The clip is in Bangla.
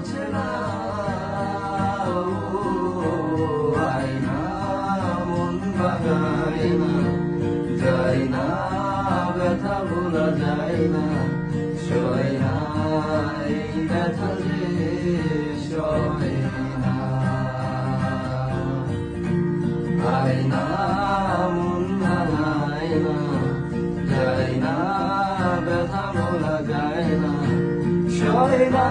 মোছে না, আয়না মন ভাঙায় না, যায় না ব্যথা ভোলা যায় না, সয় না এই ব্যথা যে সয় না। আয়না মন ভাঙায় না, যায় না ব্যথা ভোলা যায় না, সয় না।